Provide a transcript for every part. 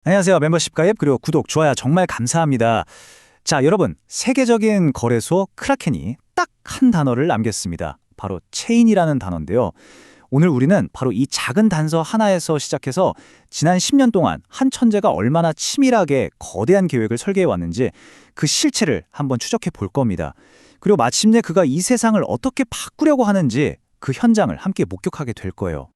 안녕하세요. 멤버십 가입 그리고 구독, 좋아요 정말 감사합니다. 자, 여러분, 세계적인 거래소 크라켄이 딱 한 단어를 남겼습니다. 바로 체인이라는 단어인데요. 오늘 우리는 바로 이 작은 단서 하나에서 시작해서 지난 10년 동안 한 천재가 얼마나 치밀하게 거대한 계획을 설계해 왔는지 그 실체를 한번 추적해 볼 겁니다. 그리고 마침내 그가 이 세상을 어떻게 바꾸려고 하는지 그 현장을 함께 목격하게 될 거예요.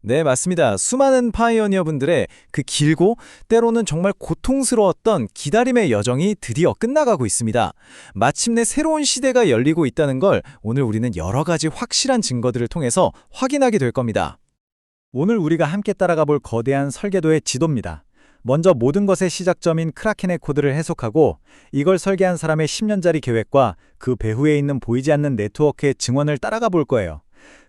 네, 맞습니다. 수많은 파이오니어분들의 그 길고 때로는 정말 고통스러웠던 기다림의 여정이 드디어 끝나가고 있습니다. 마침내 새로운 시대가 열리고 있다는 걸 오늘 우리는 여러 가지 확실한 증거들을 통해서 확인하게 될 겁니다. 오늘 우리가 함께 따라가 볼 거대한 설계도의 지도입니다. 먼저 모든 것의 시작점인 크라켄의 코드를 해석하고 이걸 설계한 사람의 10년짜리 계획과 그 배후에 있는 보이지 않는 네트워크의 증언을 따라가 볼 거예요.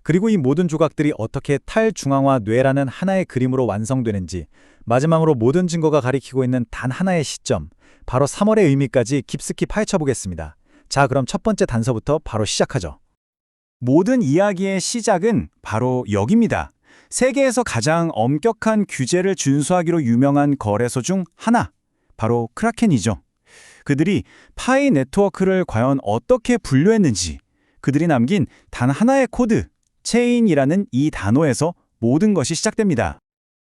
그리고 이 모든 조각들이 어떻게 탈중앙화 뇌라는 하나의 그림으로 완성되는지, 마지막으로 모든 증거가 가리키고 있는 단 하나의 시점, 바로 3월의 의미까지 깊숙이 파헤쳐 보겠습니다. 자, 그럼 첫 번째 단서부터 바로 시작하죠. 모든 이야기의 시작은 바로 여기입니다. 세계에서 가장 엄격한 규제를 준수하기로 유명한 거래소 중 하나, 바로 크라켄이죠. 그들이 파이 네트워크를 과연 어떻게 분류했는지, 그들이 남긴 단 하나의 코드, 체인이라는 이 단어에서 모든 것이 시작됩니다.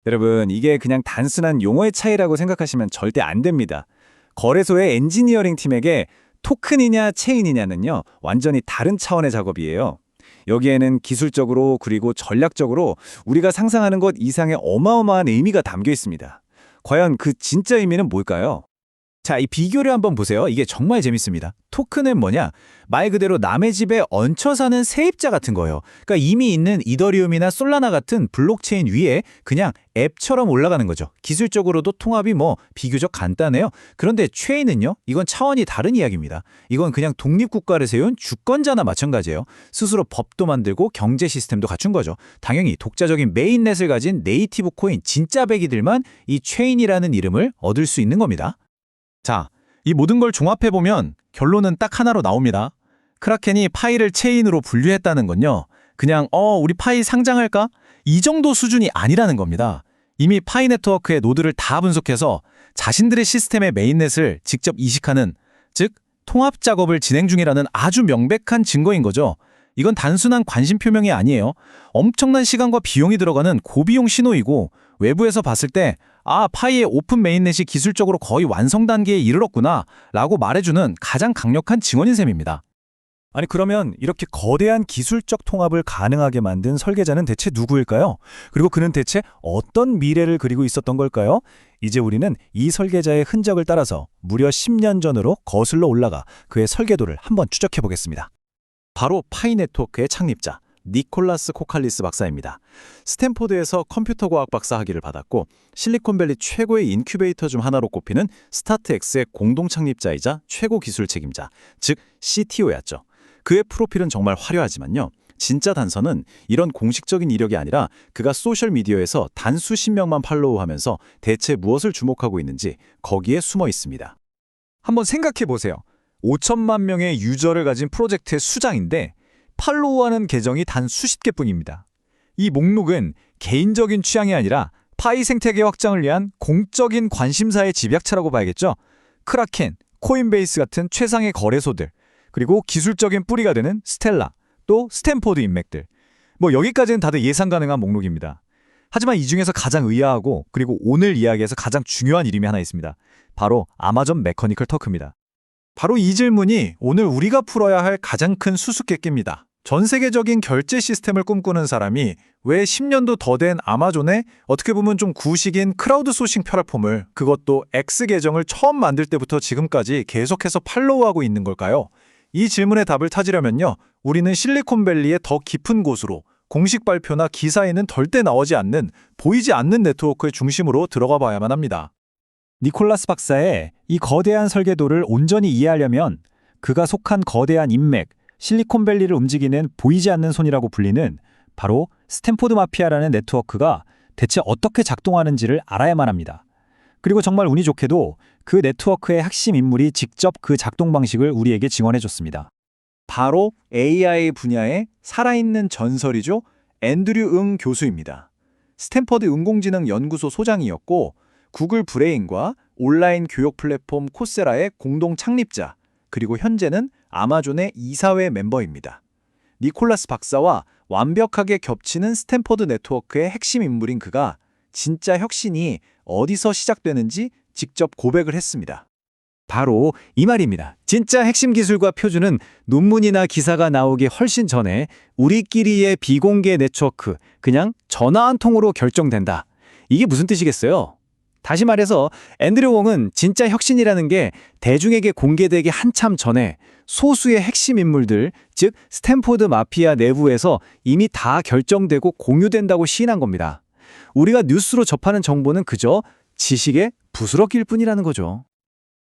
여러분, 이게 그냥 단순한 용어의 차이라고 생각하시면 절대 안 됩니다. 거래소의 엔지니어링 팀에게 토큰이냐 체인이냐는요, 완전히 다른 차원의 작업이에요. 여기에는 기술적으로 그리고 전략적으로 우리가 상상하는 것 이상의 어마어마한 의미가 담겨 있습니다. 과연 그 진짜 의미는 뭘까요? 자, 이 비교를 한번 보세요. 이게 정말 재밌습니다. 토큰은 뭐냐? 말 그대로 남의 집에 얹혀 사는 세입자 같은 거예요. 그러니까 이미 있는 이더리움이나 솔라나 같은 블록체인 위에 그냥 앱처럼 올라가는 거죠. 기술적으로도 통합이 비교적 간단해요. 그런데 체인은요? 이건 차원이 다른 이야기입니다. 이건 그냥 독립국가를 세운 주권자나 마찬가지예요. 스스로 법도 만들고 경제 시스템도 갖춘 거죠. 당연히 독자적인 메인넷을 가진 네이티브 코인 진짜 배기들만 이 체인이라는 이름을 얻을 수 있는 겁니다. 자, 이 모든 걸 종합해보면 결론은 딱 하나로 나옵니다. 크라켄이 파이를 체인으로 분류했다는 건요, 그냥 우리 파이 상장할까? 이 정도 수준이 아니라는 겁니다. 이미 파이 네트워크의 노드를 다 분석해서 자신들의 시스템의 메인넷을 직접 이식하는, 즉 통합 작업을 진행 중이라는 아주 명백한 증거인 거죠. 이건 단순한 관심 표명이 아니에요. 엄청난 시간과 비용이 들어가는 고비용 신호이고, 외부에서 봤을 때 파이의 오픈 메인넷이 기술적으로 거의 완성 단계에 이르렀구나 라고 말해주는 가장 강력한 증언인 셈입니다. 아니, 그러면 이렇게 거대한 기술적 통합을 가능하게 만든 설계자는 대체 누구일까요? 그리고 그는 대체 어떤 미래를 그리고 있었던 걸까요? 이제 우리는 이 설계자의 흔적을 따라서 무려 10년 전으로 거슬러 올라가 그의 설계도를 한번 추적해 보겠습니다. 바로 파이 네트워크의 창립자 니콜라스 코칼리스 박사입니다. 스탠포드에서 컴퓨터과학 박사 학위를 받았고 실리콘밸리 최고의 인큐베이터 중 하나로 꼽히는 스타트엑스의 공동 창립자이자 최고 기술 책임자, 즉 CTO였죠. 그의 프로필은 정말 화려하지만요, 진짜 단서는 이런 공식적인 이력이 아니라 그가 소셜미디어에서 단 수십 명만 팔로우하면서 대체 무엇을 주목하고 있는지 거기에 숨어 있습니다. 한번 생각해 보세요. 5천만 명의 유저를 가진 프로젝트의 수장인데 팔로우하는 계정이 단 수십 개뿐입니다. 이 목록은 개인적인 취향이 아니라 파이 생태계 확장을 위한 공적인 관심사의 집약체라고 봐야겠죠. 크라켄, 코인베이스 같은 최상의 거래소들, 그리고 기술적인 뿌리가 되는 스텔라, 또 스탠포드 인맥들. 여기까지는 다들 예상 가능한 목록입니다. 하지만 이 중에서 가장 의아하고 그리고 오늘 이야기에서 가장 중요한 이름이 하나 있습니다. 바로 아마존 메커니컬 터크입니다. 바로 이 질문이 오늘 우리가 풀어야 할 가장 큰 수수께끼입니다. 전 세계적인 결제 시스템을 꿈꾸는 사람이 왜 10년도 더 된 아마존에 어떻게 보면 좀 구식인 크라우드 소싱 플랫폼을, 그것도 X 계정을 처음 만들 때부터 지금까지 계속해서 팔로우하고 있는 걸까요? 이 질문의 답을 찾으려면요, 우리는 실리콘밸리의 더 깊은 곳으로, 공식 발표나 기사에는 절대 나오지 않는, 보이지 않는 네트워크의 중심으로 들어가 봐야만 합니다. 니콜라스 박사의 이 거대한 설계도를 온전히 이해하려면 그가 속한 거대한 인맥, 실리콘밸리를 움직이는 보이지 않는 손이라고 불리는 바로 스탠포드 마피아라는 네트워크가 대체 어떻게 작동하는지를 알아야만 합니다. 그리고 정말 운이 좋게도 그 네트워크의 핵심 인물이 직접 그 작동 방식을 우리에게 증언해줬습니다. 바로 AI 분야의 살아있는 전설이죠. 앤드류 응 교수입니다. 스탠퍼드 인공지능 연구소 소장이었고 구글 브레인과 온라인 교육 플랫폼 코세라의 공동 창립자, 그리고 현재는 아마존의 이사회 멤버입니다. 니콜라스 박사와 완벽하게 겹치는 스탠퍼드 네트워크의 핵심 인물인 그가 진짜 혁신이 어디서 시작되는지 직접 고백을 했습니다. 바로 이 말입니다. 진짜 핵심 기술과 표준은 논문이나 기사가 나오기 훨씬 전에 우리끼리의 비공개 네트워크, 그냥 전화 한 통으로 결정된다. 이게 무슨 뜻이겠어요? 다시 말해서 앤드류 웡은 진짜 혁신이라는 게 대중에게 공개되기 한참 전에 소수의 핵심 인물들, 즉 스탠포드 마피아 내부에서 이미 다 결정되고 공유된다고 시인한 겁니다. 우리가 뉴스로 접하는 정보는 그저 지식의 부스러기일 뿐이라는 거죠.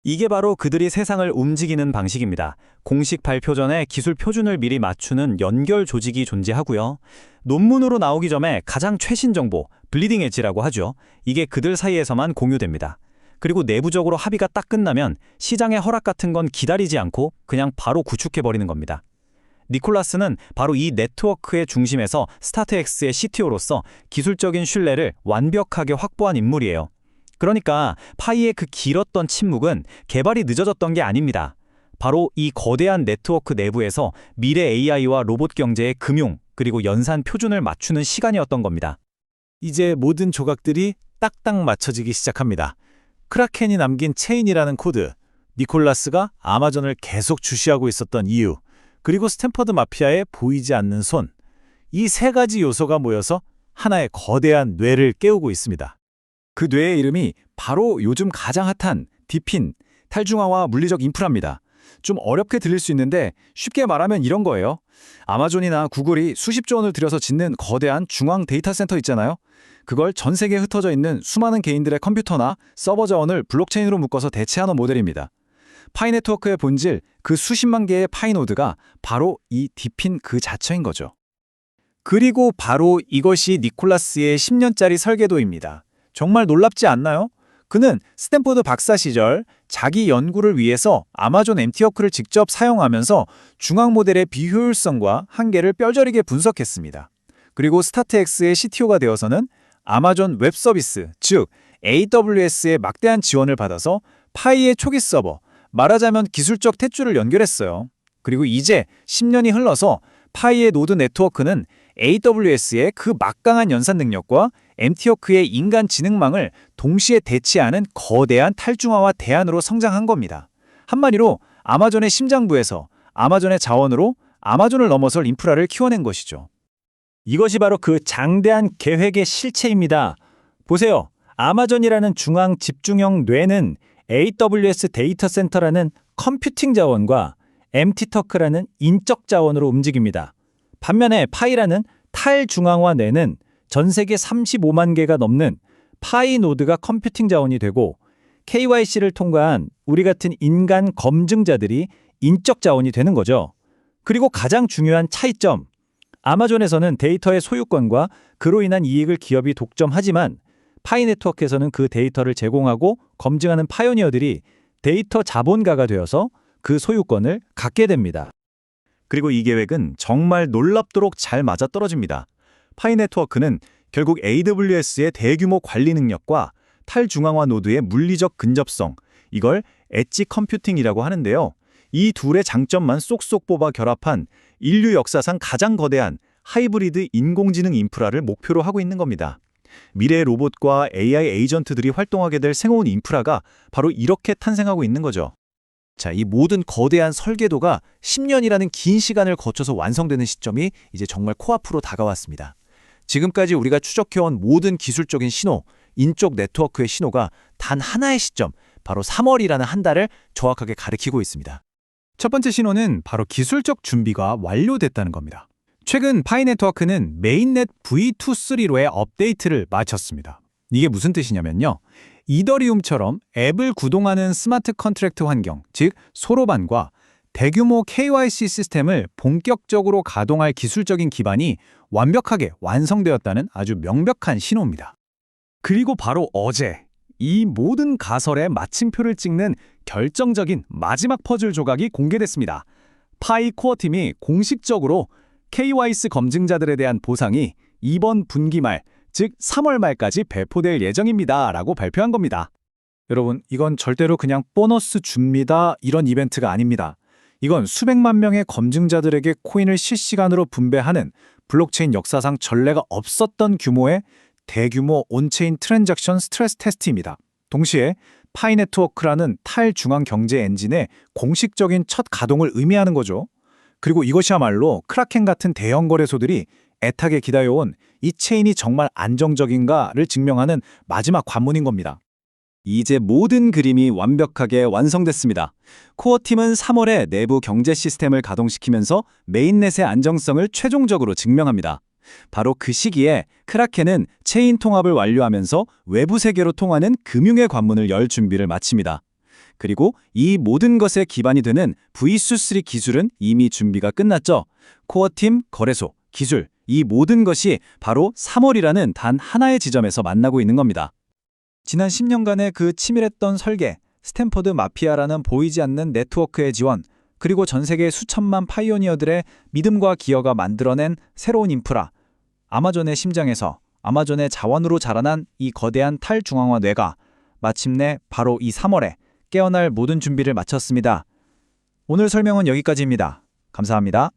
이게 바로 그들이 세상을 움직이는 방식입니다. 공식 발표 전에 기술 표준을 미리 맞추는 연결 조직이 존재하고요. 논문으로 나오기 전에 가장 최신 정보, 블리딩 엣지라고 하죠. 이게 그들 사이에서만 공유됩니다. 그리고 내부적으로 합의가 딱 끝나면 시장의 허락 같은 건 기다리지 않고 그냥 바로 구축해버리는 겁니다. 니콜라스는 바로 이 네트워크의 중심에서 스타트X의 CTO로서 기술적인 신뢰를 완벽하게 확보한 인물이에요. 그러니까 파이의 그 길었던 침묵은 개발이 늦어졌던 게 아닙니다. 바로 이 거대한 네트워크 내부에서 미래 AI와 로봇 경제의 금융, 그리고 연산 표준을 맞추는 시간이었던 겁니다. 이제 모든 조각들이 딱딱 맞춰지기 시작합니다. 크라켄이 남긴 체인이라는 코드, 니콜라스가 아마존을 계속 주시하고 있었던 이유, 그리고 스탠퍼드 마피아의 보이지 않는 손, 이 세 가지 요소가 모여서 하나의 거대한 뇌를 깨우고 있습니다. 그 뇌의 이름이 바로 요즘 가장 핫한 디핀, 탈중앙화 물리적 인프라입니다. 좀 어렵게 들릴 수 있는데 쉽게 말하면 이런 거예요. 아마존이나 구글이 수십조 원을 들여서 짓는 거대한 중앙 데이터 센터 있잖아요. 그걸 전 세계에 흩어져 있는 수많은 개인들의 컴퓨터나 서버 자원을 블록체인으로 묶어서 대체하는 모델입니다. 파이 네트워크의 본질, 그 수십만 개의 파이 노드가 바로 이 디핀 그 자체인 거죠. 그리고 바로 이것이 니콜라스의 10년짜리 설계도입니다. 정말 놀랍지 않나요? 그는 스탠포드 박사 시절 자기 연구를 위해서 아마존 MT워크를 직접 사용하면서 중앙 모델의 비효율성과 한계를 뼈저리게 분석했습니다. 그리고 스타트X의 CTO가 되어서는 아마존 웹 서비스, 즉 AWS의 막대한 지원을 받아서 파이의 초기 서버, 말하자면 기술적 탯줄을 연결했어요. 그리고 이제 10년이 흘러서 파이의 노드 네트워크는 AWS의 그 막강한 연산 능력과 MT워크의 인간 지능망을 동시에 대치하는 거대한 탈중화와 대안으로 성장한 겁니다. 한마디로 아마존의 심장부에서 아마존의 자원으로 아마존을 넘어설 인프라를 키워낸 것이죠. 이것이 바로 그 장대한 계획의 실체입니다. 보세요. 아마존이라는 중앙 집중형 뇌는 AWS 데이터 센터라는 컴퓨팅 자원과 MT터크라는 인적 자원으로 움직입니다. 반면에 파이라는 탈중앙화 뇌는 전 세계 35만 개가 넘는 파이 노드가 컴퓨팅 자원이 되고 KYC를 통과한 우리 같은 인간 검증자들이 인적 자원이 되는 거죠. 그리고 가장 중요한 차이점. 아마존에서는 데이터의 소유권과 그로 인한 이익을 기업이 독점하지만 파이 네트워크에서는 그 데이터를 제공하고 검증하는 파이오니어들이 데이터 자본가가 되어서 그 소유권을 갖게 됩니다. 그리고 이 계획은 정말 놀랍도록 잘 맞아떨어집니다. 파이 네트워크는 결국 AWS의 대규모 관리 능력과 탈중앙화 노드의 물리적 근접성, 이걸 엣지 컴퓨팅이라고 하는데요. 이 둘의 장점만 쏙쏙 뽑아 결합한 인류 역사상 가장 거대한 하이브리드 인공지능 인프라를 목표로 하고 있는 겁니다. 미래의 로봇과 AI 에이전트들이 활동하게 될 새로운 인프라가 바로 이렇게 탄생하고 있는 거죠. 자, 이 모든 거대한 설계도가 10년이라는 긴 시간을 거쳐서 완성되는 시점이 이제 정말 코앞으로 다가왔습니다. 지금까지 우리가 추적해온 모든 기술적인 신호, 인적 네트워크의 신호가 단 하나의 시점, 바로 3월이라는 한 달을 정확하게 가리키고 있습니다. 첫 번째 신호는 바로 기술적 준비가 완료됐다는 겁니다. 최근 파이 네트워크는 메인넷 V2.3로의 업데이트를 마쳤습니다. 이게 무슨 뜻이냐면요. 이더리움처럼 앱을 구동하는 스마트 컨트랙트 환경, 즉 소로반과 대규모 KYC 시스템을 본격적으로 가동할 기술적인 기반이 완벽하게 완성되었다는 아주 명백한 신호입니다. 그리고 바로 어제 이 모든 가설의 마침표를 찍는 결정적인 마지막 퍼즐 조각이 공개됐습니다. 파이 코어 팀이 공식적으로 KYC 검증자들에 대한 보상이 이번 분기 말 즉 3월 말까지 배포될 예정입니다 라고 발표한 겁니다. 여러분, 이건 절대로 그냥 보너스 줍니다 이런 이벤트가 아닙니다. 이건 수백만 명의 검증자들에게 코인을 실시간으로 분배하는 블록체인 역사상 전례가 없었던 규모의 대규모 온체인 트랜잭션 스트레스 테스트입니다. 동시에 파이 네트워크라는 탈중앙 경제 엔진의 공식적인 첫 가동을 의미하는 거죠. 그리고 이것이야말로 크라켄 같은 대형 거래소들이 애타게 기다려온 이 체인이 정말 안정적인가를 증명하는 마지막 관문인 겁니다. 이제 모든 그림이 완벽하게 완성됐습니다. 코어팀은 3월에 내부 경제 시스템을 가동시키면서 메인넷의 안정성을 최종적으로 증명합니다. 바로 그 시기에 크라켄은 체인 통합을 완료하면서 외부 세계로 통하는 금융의 관문을 열 준비를 마칩니다. 그리고 이 모든 것에 기반이 되는 V-3 기술은 이미 준비가 끝났죠. 코어팀, 거래소, 기술, 이 모든 것이 바로 3월이라는 단 하나의 지점에서 만나고 있는 겁니다. 지난 10년간의 그 치밀했던 설계, 스탠퍼드 마피아라는 보이지 않는 네트워크의 지원, 그리고 전 세계 수천만 파이오니어들의 믿음과 기여가 만들어낸 새로운 인프라, 아마존의 심장에서 아마존의 자원으로 자라난 이 거대한 탈중앙화 뇌가 마침내 바로 이 3월에 깨어날 모든 준비를 마쳤습니다. 오늘 설명은 여기까지입니다. 감사합니다.